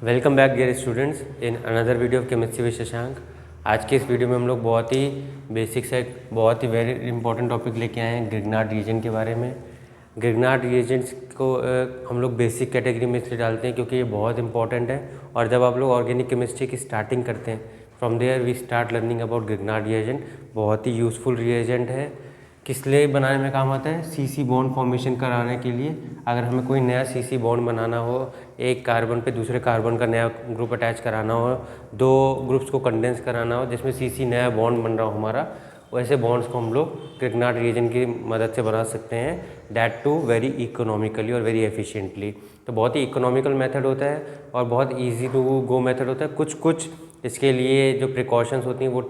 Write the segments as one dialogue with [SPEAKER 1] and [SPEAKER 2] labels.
[SPEAKER 1] Welcome back dear students in another video of chemistry with Shashank. आज के इस video में हम लोग बहुत ही बेसिक से बहुत ही वेरी इंपॉर्टेंट टॉपिक लेके आए हैं ग्रिग्नार्ड रिएजेंट के बारे में। ग्रिग्नार्ड रिएजेंट्स को हम लोग बेसिक कैटेगरी में इसलिए डालते हैं क्योंकि ये बहुत इंपॉर्टेंट है। और जब आप लोग ऑर्गेनिक केमिस्ट्री की स्टार्टिंग करते हैं, from there we start learning about Grignard reagent. बहुत ही यूज़फुल रिएजेंट है। किस लिए बनाने में काम आता है? सीसी बॉन्ड फॉर्मेशन कराने के लिए। अगर हमें कोई नया सीसी बॉन्ड बनाना हो, एक कार्बन पे दूसरे कार्बन का नया ग्रुप अटैच कराना हो, दो ग्रुप्स को कंडेंस कराना हो जिसमें सीसी नया बॉन्ड बन रहा हो हमारा, वैसे बॉन्ड्स को हम लोग ग्रिग्नार्ड रिएजेंट की मदद से बना सकते हैं, दैट टू वेरी इकोनॉमिकली और वेरी एफिशिएंटली। तो बहुत ही इकोनॉमिकल मेथड होता है और बहुत ईजी टू गो मेथड होता है। कुछ इसके लिए जो प्रिकॉशंस होती हैं वो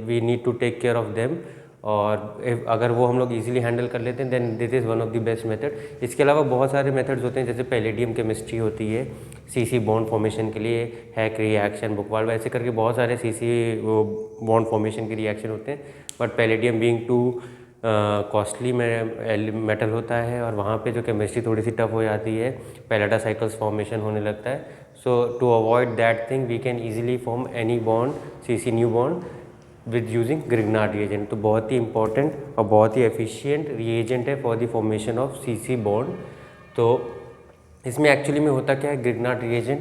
[SPEAKER 1] we need to take care of them, और अगर वो हम लोग इजीली हैंडल कर लेते हैं then this is one of the best method. इसके अलावा बहुत सारे मेथड्स होते हैं, जैसे पैलेडियम केमिस्ट्री होती है सीसी बॉन्ड फॉर्मेशन के लिए, हैक रिएक्शन, बुकवाल्व, ऐसे करके बहुत सारे सीसी बॉन्ड फॉर्मेशन के रिएक्शन होते हैं। But palladium being to costly metal होता है और वहाँ पे जो केमिस्ट्री थोड़ी सी टफ हो जाती है, पैलेटा साइकिल्स फॉर्मेशन होने लगता है। So to avoid that thing we can easily form any bond, CC new bond with using Grignard reagent. तो बहुत ही इंपॉर्टेंट और बहुत ही एफिशिएंट रिएजेंट है for the formation of CC bond. तो इसमें एक्चुअली में होता क्या है, ग्रिग्नार्ड रिएजेंट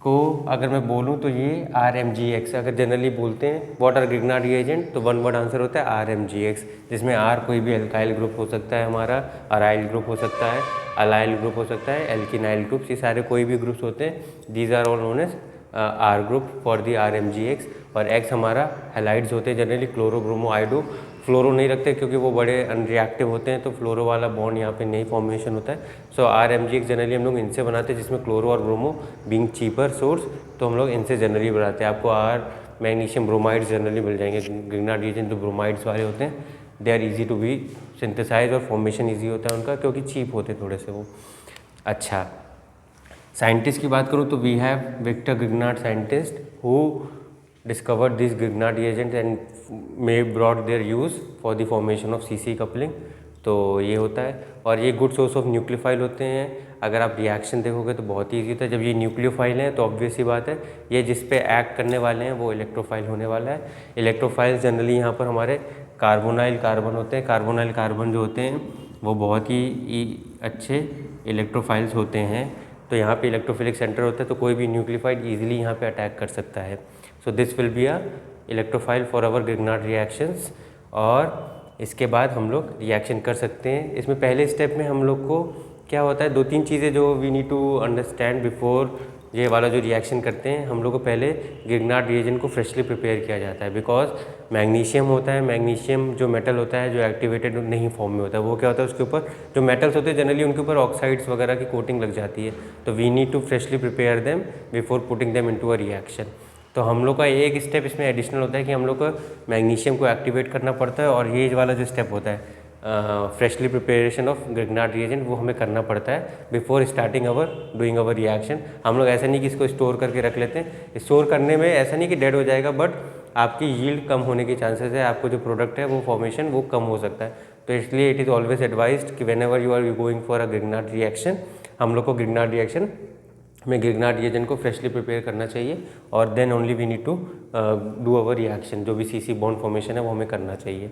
[SPEAKER 1] को अगर मैं बोलूँ तो ये RMGX, अगर जनरली बोलते हैं व्हाट आर ग्रिग्नार्ड रिएजेंट, तो वन वर्ड आंसर होता है RMGX, जिसमें R कोई भी अल्काइल ग्रुप हो सकता है हमारा, अराइल ग्रुप हो सकता है, अलाइल ग्रुप हो सकता है, एल्किनाइल ग्रुप्स, ये सारे कोई भी ग्रुप्स होते हैं, these are all known as R group for the RMGX। और X हमारा हैलाइड्स होते हैं generally, chloro bromo iodo. Fluoro नहीं रखते क्योंकि वो बड़े अनरिएक्टिव होते हैं, तो फ्लोरो वाला बॉन्ड यहाँ पे नहीं फॉर्मेशन होता है। सो RMGX जनरली हम लोग इनसे बनाते हैं, जिसमें क्लोरो और ब्रोमो बीइंग चीपर सोर्स, तो हम लोग इनसे जनरली बनाते हैं। आपको मैग्नीशियम ब्रोमाइड्स जनरली मिल जाएंगे। ग्रिग्नार्ड रिएजेंट जो ब्रोमाइड्स वाले होते हैं, they are easy to be synthesize और फॉर्मेशन ईजी होता है उनका, क्योंकि चीप होते थोड़े से वो। अच्छा, साइंटिस्ट की बात करूँ तो we have Victor Grignard scientist who discovered this Grignard reagent and may brought their use for the formation of CC coupling. तो ये होता है, और ये गुड सोर्स ऑफ न्यूक्लियोफाइल होते हैं। अगर आप रिएक्शन देखोगे तो बहुत ही ईजी होता है। जब ये न्यूक्लियोफाइल हैं तो ऑब्वियस ही बात है, ये जिस पे एक्ट करने वाले हैं वो इलेक्ट्रोफाइल होने वाला है। इलेक्ट्रोफाइल जनरली यहाँ पर हमारे कार्बोनाइल कार्बन होते हैं। कार्बोनाइल कार्बन जो होते हैं वो बहुत ही अच्छे इलेक्ट्रोफाइल्स होते हैं। तो यहाँ पे इलेक्ट्रोफिलिक सेंटर होता है, तो कोई भी न्यूक्लियोफाइल ईजिली यहाँ पे अटैक कर सकता है। So this will be a electrophile for our Grignard reactions. और इसके बाद हम लोग रिएक्शन कर सकते हैं। इसमें पहले स्टेप में हम लोग को क्या होता है, दो तीन चीज़ें जो we need to understand before ये वाला जो रिएक्शन करते हैं। हम लोग को पहले ग्रिग्नार्ड रिएजेंट को फ्रेशली प्रिपेयर किया जाता है, बिकॉज मैग्नीशियम होता है, मैग्नीशियम जो मेटल होता है जो एक्टिवेटेड नहीं फॉर्म में होता है, वो क्या होता है उसके ऊपर जो मेटल्स होते हैं जनरली उनके ऊपर ऑक्साइड्स वगैरह की कोटिंग लग जाती है। तो we need to freshly prepare them before putting them into a reaction. तो हम लोग का एक स्टेप इसमें एडिशनल होता है कि हम लोग को मैग्नीशियम को एक्टिवेट करना पड़ता है, और ये वाला जो स्टेप होता है freshly preparation of Grignard reagent, वो हमें करना पड़ता है बिफोर स्टार्टिंग अवर डूइंग अवर रिएक्शन। हम लोग ऐसा नहीं कि इसको स्टोर करके रख लेते हैं। स्टोर करने में ऐसा नहीं कि डेड हो जाएगा, बट आपकी यील्ड कम होने के चांसेस है, आपको जो प्रोडक्ट है वो फॉर्मेशन वो कम हो सकता है। तो इसलिए इट इज़ ऑलवेज एडवाइज्ड कि whenever you are going for a Grignard reaction, हम लोग को ग्रिग्नार्ड रिएक्शन में ग्रिग्नार्ड रिएजेंट को फ्रेशली प्रिपेयर करना चाहिए, और then only we need to do our reaction. जो भी सीसी बॉन्ड फॉर्मेशन है वो हमें करना चाहिए।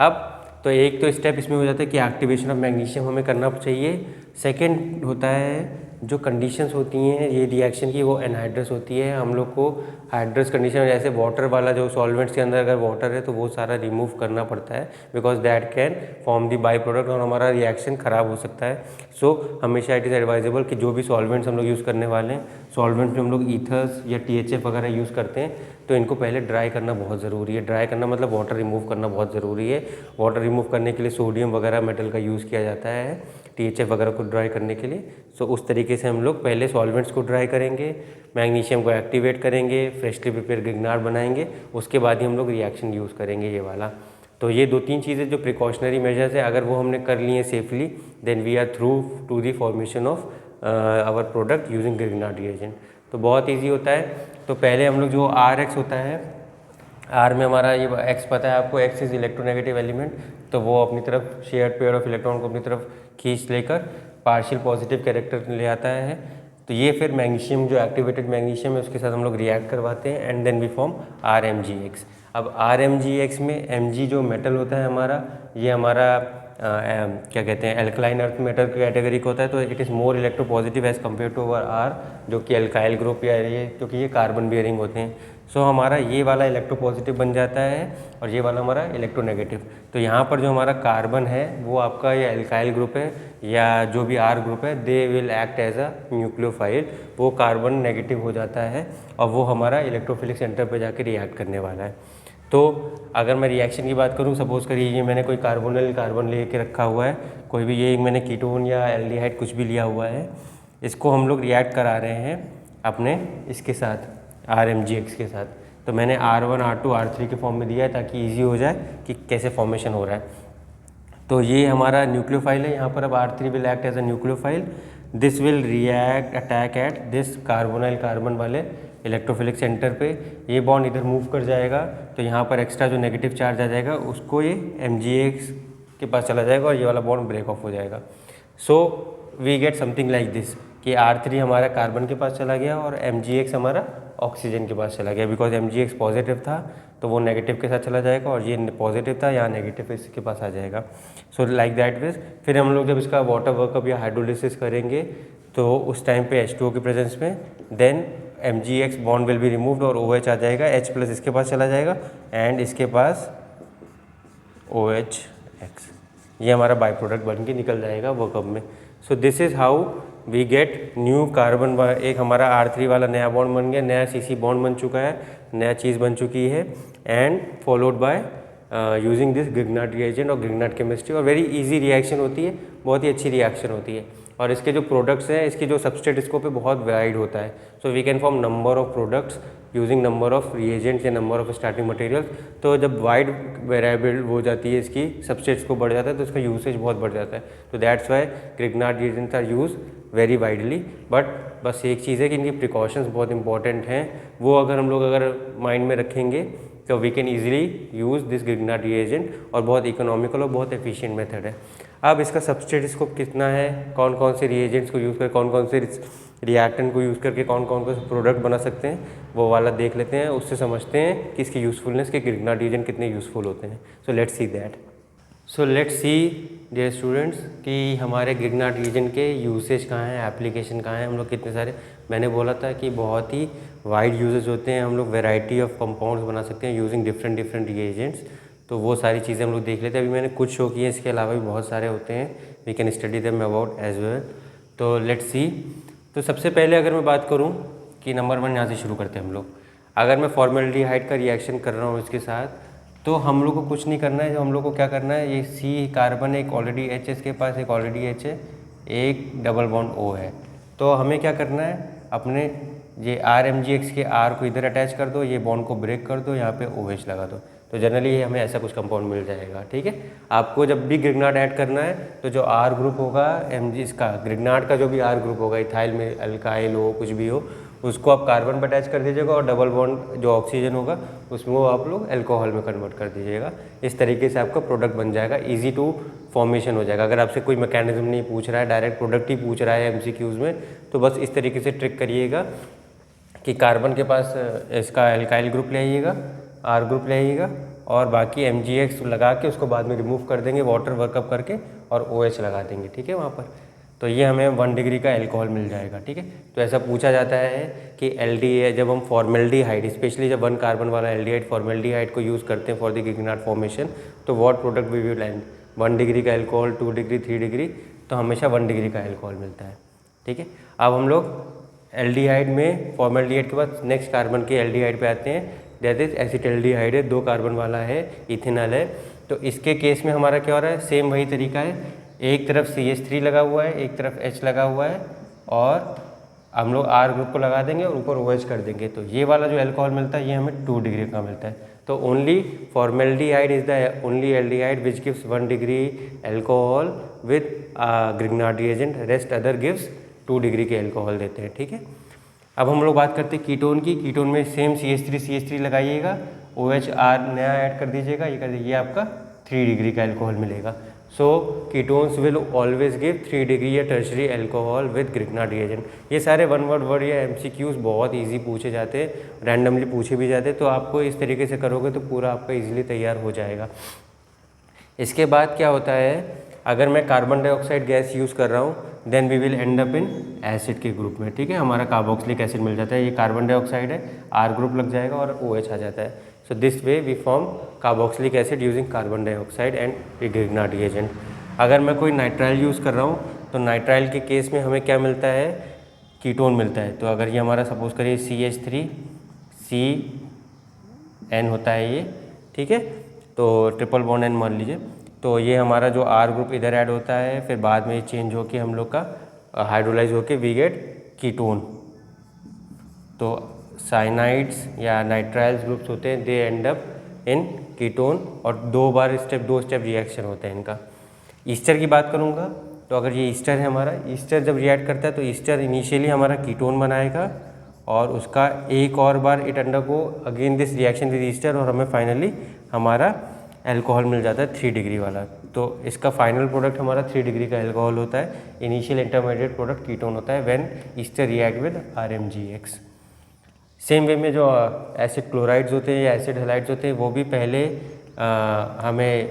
[SPEAKER 1] अब तो एक तो स्टेप इसमें हो जाता है कि एक्टिवेशन ऑफ मैग्नीशियम हमें करना चाहिए। सेकंड होता है जो कंडीशंस होती हैं ये रिएक्शन की, वो एनहाइड्रस होती है। हम लोग को हाइड्रस कंडीशन, जैसे वाटर वाला जो सॉल्वेंट्स के अंदर अगर वाटर है तो वो सारा रिमूव करना पड़ता है, because that can form the by product और हमारा रिएक्शन ख़राब हो सकता है। सो हमेशा इट इज़ एडवाइजेबल कि जो भी सॉल्वेंट्स हम लोग यूज़ करने वाले हैं, सॉल्वेंट्स में हम लोग ईथर्स या THF वगैरह यूज़ करते हैं, तो इनको पहले ड्राई करना बहुत ज़रूरी है। ड्राई करना मतलब वाटर रिमूव करना बहुत ज़रूरी है। वाटर रिमूव करने के लिए सोडियम वगैरह मेटल का यूज़ किया जाता है THF वगैरह को ड्राई करने के लिए। सो उस तरीके से हम लोग पहले सॉल्वेंट्स को ड्राई करेंगे, मैग्नीशियम को एक्टिवेट करेंगे, फ्रेशली प्रिपेयर ग्रिग्नार्ड बनाएंगे, उसके बाद ही हम लोग रिएक्शन यूज़ करेंगे ये वाला। तो ये दो तीन चीज़ें जो प्रिकॉशनरी मेजर्स है, अगर वो हमने कर लिए safely, then we are through to the formation of our product using Grignard reagent. तो बहुत ईजी होता है। तो पहले हम लोग जो RX होता है, R में हमारा ये X पता है आपको, X इज इलेक्ट्रोनेगेटिव एलिमेंट, तो वो अपनी तरफ शेयर्ड पेयर ऑफ इलेक्ट्रॉन को अपनी तरफ खींच लेकर पार्शियल पॉजिटिव कैरेक्टर ले आता है। तो ये फिर मैग्नीशियम जो एक्टिवेटेड मैग्नीशियम है उसके साथ हम लोग रिएक्ट करवाते हैं and then we form RMgX। अब RMgX में Mg जो मेटल होता है हमारा, ये हमारा क्या कहते हैं एल्कलाइन अर्थ मेटल कैटेगरी का होता है, तो it is more electropositive as compare to our R जो कि अल्काइल ग्रुप या ये क्योंकि ये कार्बन बियरिंग होते हैं। सो हमारा ये वाला इलेक्ट्रोपॉजिटिव बन जाता है और ये वाला हमारा इलेक्ट्रोनेगेटिव। तो यहाँ पर जो हमारा कार्बन है वो आपका ये अल्काइल ग्रुप है या जो भी R ग्रुप है, they will act as a nucleophile, वो कार्बन नेगेटिव हो जाता है और वो हमारा इलेक्ट्रोफिलिक सेंटर पर जाके रिएक्ट करने वाला है। तो अगर मैं रिएक्शन की बात करूँ, सपोज़ करिए ये मैंने कोई कार्बोनिल कार्बन ले के रखा हुआ है, कोई भी ये मैंने कीटोन या एल्डिहाइड कुछ भी लिया हुआ है, इसको हम लोग रिएक्ट करा रहे हैं अपने इसके साथ RMgX के साथ। तो मैंने R1 R2 R3 के फॉर्म में दिया है ताकि ईजी हो जाए कि कैसे फॉर्मेशन हो रहा है। तो ये हमारा न्यूक्लियोफाइल है, यहाँ पर अब R3 will act as a nucleophile, this will react attack at this carbonyl carbon वाले इलेक्ट्रोफिलिक सेंटर पे। ये बॉन्ड इधर मूव कर जाएगा तो यहाँ पर एक्स्ट्रा जो नेगेटिव चार्ज आ जाएगा उसको ये MgX के पास चला जाएगा और ये वाला बॉन्ड ब्रेक ऑफ हो जाएगा। So we get something like this कि R3 हमारा कार्बन के पास चला गया और MgX हमारा ऑक्सीजन के पास चला गया, बिकॉज MgX पॉजिटिव था तो वो नेगेटिव के साथ चला जाएगा और ये पॉजिटिव था, यहाँ नेगेटिव इसके पास आ जाएगा। सो लाइक दैट वे फिर हम लोग जब इसका वाटर वर्कअप या हाइड्रोलिसिस करेंगे तो उस टाइम पे H2O की प्रेजेंस में then MgX bond will be removed और OH आ जाएगा, H प्लस इसके पास चला जाएगा एंड इसके पास OHX, ये हमारा बाई प्रोडक्ट बन के निकल जाएगा वर्कअप में। So this is how we get new carbon. एक हमारा R3 वाला नया बॉन्ड बन गया, नया CC बॉन्ड बन चुका है, नया चीज़ बन चुकी है and followed by using this Grignard reagent और ग्रिग्नार्ड केमिस्ट्री। और वेरी इजी रिएक्शन होती है, बहुत ही अच्छी रिएक्शन होती है और इसके जो प्रोडक्ट्स हैं, इसकी जो सबस्ट्रेट स्कोप है बहुत वाइड होता है। So we can form number of products using number of reagents या नंबर ऑफ स्टार्टिंग मटेरियल्स। तो जब वाइड वेरिएबल हो जाती है इसकी सबस्ट्रेट स्कोप बढ़ जाता है तो इसका यूसेज बहुत बढ़ जाता है। तो that's why Grignard reagents are use very widely. But बस एक चीज़ है कि इनकी प्रिकॉशंस बहुत इंपॉर्टेंट हैं, वो अगर हम लोग अगर माइंड में रखेंगे तो we can easily use this Grignard reagent और बहुत इकोनॉमिकल और बहुत एफिशिएंट मेथड है। अब इसका सबस्ट्रेट स्कोप कितना है, कौन कौन से रिएजेंट्स को यूज़ कर, कौन कौन से रिएक्टेंट को यूज़ करके कौन कौन से प्रोडक्ट बना सकते हैं, वो वाला देख लेते हैं। उससे समझते हैं कि इसकी यूज़फुलनेस के ग्रिग्नार्ड रिएजेंट कितने यूज़फुल होते हैं। So let's see that. So let's see dear students कि हमारे ग्रिग्नार्ड रिएजेंट के यूसेज कहाँ हैं, एप्लीकेशन कहाँ हैं, हम लोग कितने सारे, मैंने बोला था कि बहुत ही वाइड यूजेज होते हैं, हम लोग वेराइटी ऑफ कंपाउंड्स बना सकते हैं यूजिंग डिफरेंट रिएजेंट्स। तो वो सारी चीज़ें हम लोग देख लेते हैं। अभी मैंने कुछ शो किए हैं, इसके अलावा भी बहुत सारे होते हैं, we can study them about as well. तो लेट्स सी। तो सबसे पहले अगर मैं बात करूँ कि नंबर 1 यहाँ से शुरू करते हैं हम लोग। अगर मैं फॉर्मेल्डिहाइड का रिएक्शन कर रहा हूँ इसके साथ तो हम लोग को कुछ नहीं करना है। जो हम लोग को क्या करना है, ये C कार्बन एक ऑलरेडी H है, इसके पास एक ऑलरेडी H है, एक डबल बॉन्ड O है। तो हमें क्या करना है, अपने ये RMgX के R को इधर अटैच कर दो, ये बॉन्ड को ब्रेक कर दो, यहाँ पे OH लगा दो। तो जनरली हमें ऐसा कुछ कंपाउंड मिल जाएगा। ठीक है, आपको जब भी ग्रिग्नार्ड ऐड करना है तो जो R ग्रुप होगा Mg इसका ग्रिग्नार्ड का जो भी R ग्रुप होगा, इथाइल में अल्काइल हो कुछ भी हो, उसको आप कार्बन पर अटैच कर दीजिएगा और डबल बॉन्ड जो ऑक्सीजन होगा उसमें वो आप लोग अल्कोहल में कन्वर्ट कर दीजिएगा। इस तरीके से आपका प्रोडक्ट बन जाएगा, इजी टू फॉर्मेशन हो जाएगा। अगर आपसे कोई मैकेनिज्म नहीं पूछ रहा है, डायरेक्ट प्रोडक्ट ही पूछ रहा है MCQs में, तो बस इस तरीके से ट्रिक करिएगा कि कार्बन के पास इसका अल्काइल ग्रुप ले आइएगा, R ग्रुप ले आइएगा और बाकी MgX लगा के उसको बाद में रिमूव कर देंगे वाटर वर्कअप करके और OH लगा देंगे। ठीक है, वहाँ पर तो ये हमें 1 डिग्री का अल्कोहल मिल जाएगा। ठीक है, तो ऐसा पूछा जाता है कि जब हम फॉर्मेल्डिहाइड, स्पेशली जब 1 कार्बन वाला एल्डिहाइड फॉर्मेल्डिहाइड को यूज़ करते हैं फॉर द ग्रिग्नार्ड फॉर्मेशन, तो what product we will end 1 degree का अल्कोहल, 2 डिग्री, 3 डिग्री, तो हमेशा 1 डिग्री का अल्कोहल मिलता है। ठीक है, अब हम लोग एल्डिहाइड में फॉर्मेल्डिहाइड के बाद नेक्स्ट कार्बन के एल्डिहाइड पे आते हैं, दैट इज एसिटल्डिहाइड है, 2 कार्बन वाला है, इथेनॉल है। तो इसके केस में हमारा क्या हो रहा है, सेम वही तरीका है, एक तरफ CH3 लगा हुआ है, एक तरफ H लगा हुआ है और हम लोग R ग्रुप को लगा देंगे और ऊपर OH कर देंगे। तो ये वाला जो अल्कोहल मिलता है ये हमें 2 डिग्री का मिलता है। तो only formaldehyde is the only aldehyde which gives 1 degree alcohol with Grignard reagent, rest other gives 2 degree के अल्कोहल देते हैं। ठीक है, अब हम लोग बात करते हैं कीटोन की। कीटोन में सेम CH3 लगाइएगा, OH R नया ऐड कर दीजिएगा, ये कर दीजिए, आपका 3 डिग्री का अल्कोहल मिलेगा। So ketones will always give 3 degree या tertiary alcohol with Grignard reagent. ये सारे वन वर्ड या MCQs बहुत इजी पूछे जाते हैं, रैंडमली पूछे भी जाते हैं, तो आपको इस तरीके से करोगे तो पूरा आपका इजीली तैयार हो जाएगा। इसके बाद क्या होता है, अगर मैं कार्बन डाइऑक्साइड गैस यूज़ कर रहा हूँ then we will end up in acid के ग्रुप में, ठीक है। हमारा कार्बोक्सिलिक एसिड मिल जाता है, ये कार्बन डाइऑक्साइड है, R ग्रुप लग जाएगा और OH आ जाता है। So this way we form carboxylic acid using carbon dioxide and Grignard reagent. अगर मैं कोई नाइट्राइल यूज़ कर रहा हूँ तो नाइट्राइल के केस में हमें क्या मिलता है, कीटोन मिलता है। तो अगर ये हमारा सपोज करिए CH3CN होता है ये, ठीक है, तो ट्रिपल बॉन्ड N मान लीजिए, तो ये हमारा जो R ग्रुप इधर ऐड होता है, फिर बाद में ये चेंज होके हम लोग का हाइड्रोलाइज होके वी गेट कीटोन। तो साइनाइड्स या नाइट्राइल्स ग्रुप्स होते हैं, दे एंड अप इन कीटोन, और दो स्टेप रिएक्शन होते हैं इनका। ईस्टर की बात करूँगा तो अगर ये ईस्टर है हमारा, ईस्टर जब रिएक्ट करता है तो ईस्टर इनिशियली हमारा कीटोन बनाएगा और उसका एक और बार it undergo again this reaction with ester और हमें फाइनली हमारा एल्कोहल मिल जाता है 3 डिग्री वाला। तो इसका फाइनल प्रोडक्ट हमारा 3 डिग्री का एल्कोहल होता है। इनिशियल इंटरमीडिएट प्रोडक्ट कीटोन होता है when Easter react with RMGX। Same way में जो एसिड क्लोराइड्स होते हैं या एसिड हैलाइड्स होते हैं वो भी पहले हमें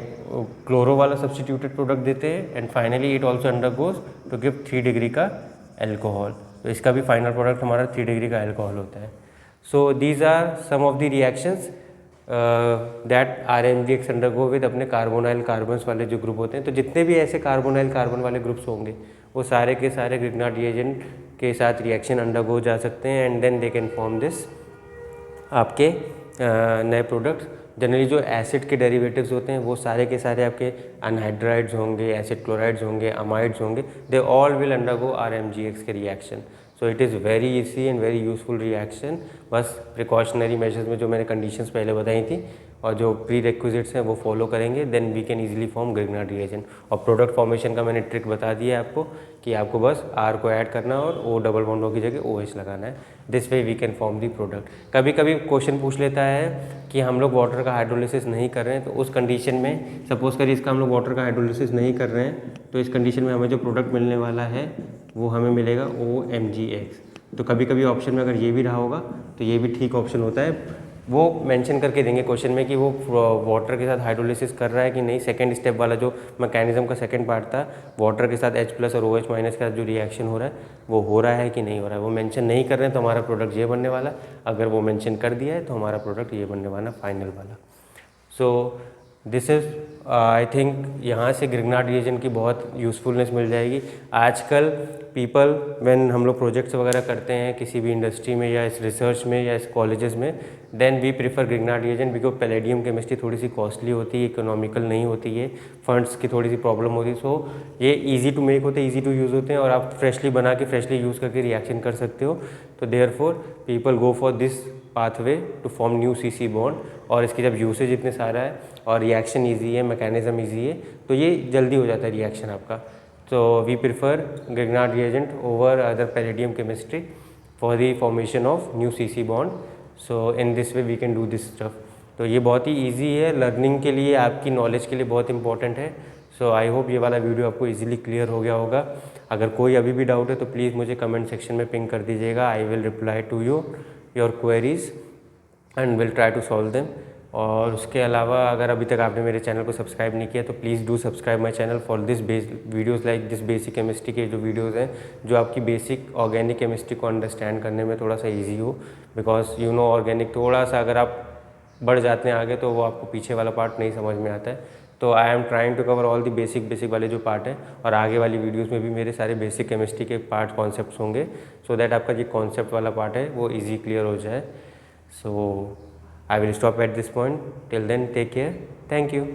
[SPEAKER 1] क्लोरो वाला सब्स्टिट्यूटेड प्रोडक्ट देते हैं and finally it also undergoes to give 3 degree का एल्कोहल। तो इसका भी फाइनल प्रोडक्ट हमारा 3 डिग्री का एल्कोहल होता है। So these are some of the reactions that RMGX undergo with अपने कार्बोनाइल कार्बन्स वाले जो ग्रुप होते हैं। तो जितने भी ऐसे कार्बोनाइल कार्बन वाले ग्रुप्स होंगे वो सारे के सारे ग्रिग्नार्ड रिएजेंट के साथ रिएक्शन अंडरगो जा सकते हैं and then they can form this आपके नए प्रोडक्ट्स। जनरली जो एसिड के डेरिवेटिव्स होते हैं वो सारे के सारे आपके अनहाइड्राइड्स होंगे, एसिड क्लोराइड्स होंगे, अमाइड्स होंगे, they all will undergo RMGX के reaction. So it is very easy and very useful reaction. बस प्रिकॉशनरी मेजर्स में जो मैंने कंडीशंस पहले बताई थी और जो प्री रिक्विजिट्स हैं वो फॉलो करेंगे then we can easily form Grignard reagent. और प्रोडक्ट फॉर्मेशन का मैंने ट्रिक बता दिया है आपको कि आपको बस R को ऐड करना और O डबल बॉन्ड की जगह OH लगाना है। This way we can form the product. कभी कभी क्वेश्चन पूछ लेता है कि हम लोग वाटर का हाइड्रोलिसिस नहीं कर रहे हैं, तो उस कंडीशन में सपोज करिए इसका हम लोग वाटर का हाइड्रोलिसिस नहीं कर रहे हैं तो इस कंडीशन में हमें जो प्रोडक्ट मिलने वाला है वो हमें मिलेगा OMGX। तो कभी कभी ऑप्शन में अगर ये भी रहा होगा तो ये भी ठीक ऑप्शन होता है। वो मेंशन करके देंगे क्वेश्चन में कि वो वाटर के साथ हाइड्रोलिसिस कर रहा है कि नहीं। सेकंड स्टेप वाला जो मैकेनिज्म का सेकंड पार्ट था, वाटर के साथ H+ और OH- के साथ जो रिएक्शन हो रहा है वो हो रहा है कि नहीं हो रहा है, वो मेंशन नहीं कर रहे हैं तो हमारा प्रोडक्ट ये बनने वाला। अगर वो मेंशन कर दिया है तो हमारा प्रोडक्ट ये बनने वाला फाइनल वाला। सो दिस इज़ आई थिंक यहाँ से ग्रिग्नार्ड रिएजेंट की बहुत यूज़फुलनेस मिल जाएगी। आजकल पीपल व्हेन हम लोग प्रोजेक्ट्स वगैरह करते हैं किसी भी इंडस्ट्री में या इस रिसर्च में या इस कॉलेजेस में, then we prefer Grignard reagent because palladium chemistry थोड़ी सी कॉस्टली होती है, इकोनॉमिकल नहीं होती है, फंड्स की थोड़ी सी प्रॉब्लम होती है। सो ये ईजी टू मेक होते हैं, ईजी टू यूज़ होते हैं और आप फ्रेशली बना के फ्रेशली यूज़ करके रिएक्शन कर सकते हो। तो therefore people go for this pathway to form new CC bond. और इसकी जब यूसेज इतने सारा है और रिएक्शन ईजी है, मैकेनिज्म ईजी है, तो ये जल्दी हो जाता है रिएक्शन आपका। So we prefer Grignard reagent over other palladium chemistry for the formation of new CC bond. So in this way we can do this stuff. तो ये बहुत ही easy है, लर्निंग के लिए, आपकी नॉलेज के लिए बहुत इंपॉर्टेंट है। सो आई होप ये वाला वीडियो आपको इजीली क्लियर हो गया होगा। अगर कोई अभी भी डाउट है तो प्लीज़ मुझे कमेंट सेक्शन में पिंग कर दीजिएगा। I will reply to your queries and will try to solve them. और उसके अलावा अगर अभी तक आपने मेरे चैनल को सब्सक्राइब नहीं किया तो please do subscribe my channel for this videos like this basic chemistry के जो वीडियोस हैं जो आपकी बेसिक ऑर्गेनिक केमिस्ट्री को अंडरस्टैंड करने में थोड़ा सा इजी हो। बिकॉज यू नो ऑर्गेनिक थोड़ा सा अगर आप बढ़ जाते हैं आगे तो वो आपको पीछे वाला पार्ट नहीं समझ में आता है। तो I am trying to cover all the basic वाले जो पार्ट हैं और आगे वाली वीडियोज़ में भी मेरे सारे बेसिक केमिस्ट्री के पार्ट कॉन्सेप्ट्स होंगे सो दैट आपका जो कॉन्सेप्ट वाला पार्ट है वो ईजी क्लियर हो जाए। सो I will stop at this point. Till then, take care. Thank you.